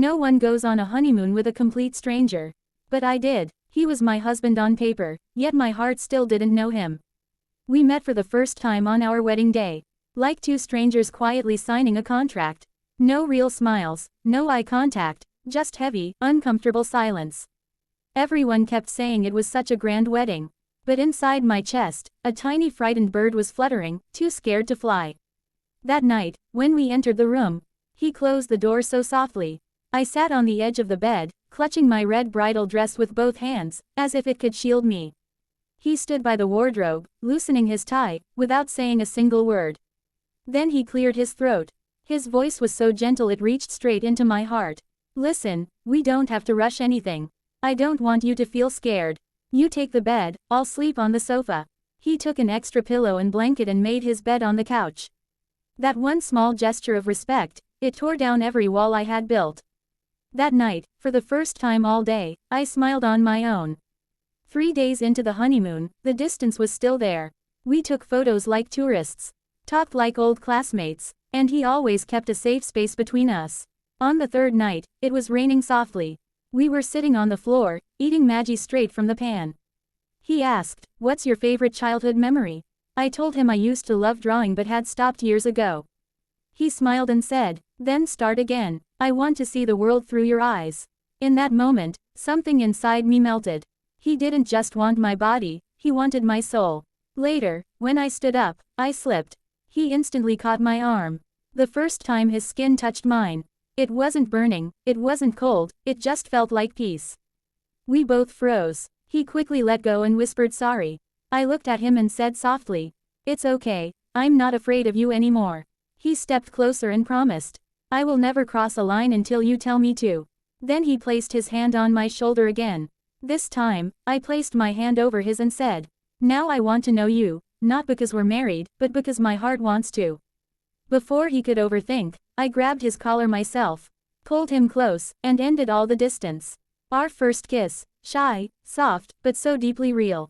No one goes on a honeymoon with a complete stranger. But I did. He was my husband on paper, yet my heart still didn't know him. We met for the first time on our wedding day. Like two strangers quietly signing a contract. No real smiles, no eye contact, just heavy, uncomfortable silence. Everyone kept saying it was such a grand wedding. But inside my chest, a tiny frightened bird was fluttering, too scared to fly. That night, when we entered the room, he closed the door so softly. I sat on the edge of the bed, clutching my red bridal dress with both hands, as if it could shield me. He stood by the wardrobe, loosening his tie, without saying a single word. Then he cleared his throat. His voice was so gentle it reached straight into my heart. Listen, we don't have to rush anything. I don't want you to feel scared. You take the bed, I'll sleep on the sofa. He took an extra pillow and blanket and made his bed on the couch. That one small gesture of respect, it tore down every wall I had built. That night, for the first time all day, I smiled on my own. 3 days into the honeymoon, the distance was still there. We took photos like tourists, talked like old classmates, and he always kept a safe space between us. On the third night, it was raining softly. We were sitting on the floor, eating Maggi straight from the pan. He asked, "What's your favorite childhood memory?" I told him I used to love drawing but had stopped years ago. He smiled and said, "Then start again. I want to see the world through your eyes." In that moment, something inside me melted. He didn't just want my body, he wanted my soul. Later, when I stood up, I slipped. He instantly caught my arm. The first time his skin touched mine. It wasn't burning, it wasn't cold, it just felt like peace. We both froze. He quickly let go and whispered sorry. I looked at him and said softly, "It's okay, I'm not afraid of you anymore." He stepped closer and promised, "I will never cross a line until you tell me to." Then he placed his hand on my shoulder again. This time, I placed my hand over his and said, "Now I want to know you, not because we're married, but because my heart wants to." Before he could overthink, I grabbed his collar myself, pulled him close, and ended all the distance. Our first kiss, shy, soft, but so deeply real.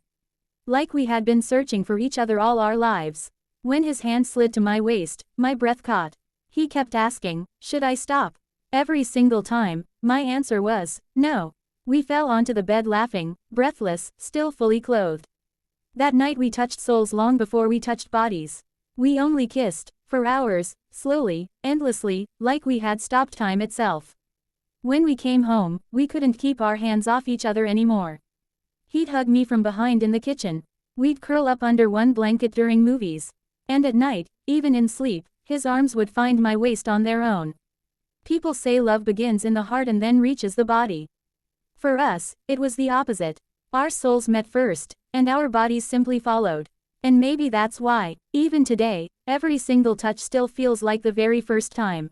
Like we had been searching for each other all our lives. When his hand slid to my waist, my breath caught. He kept asking, should I stop? Every single time, my answer was, no. We fell onto the bed laughing, breathless, still fully clothed. That night we touched souls long before we touched bodies. We only kissed, for hours, slowly, endlessly, like we had stopped time itself. When we came home, we couldn't keep our hands off each other anymore. He'd hug me from behind in the kitchen. We'd curl up under one blanket during movies. And at night, even in sleep, his arms would find my waist on their own. People say love begins in the heart and then reaches the body. For us, it was the opposite. Our souls met first, and our bodies simply followed. And maybe that's why, even today, every single touch still feels like the very first time.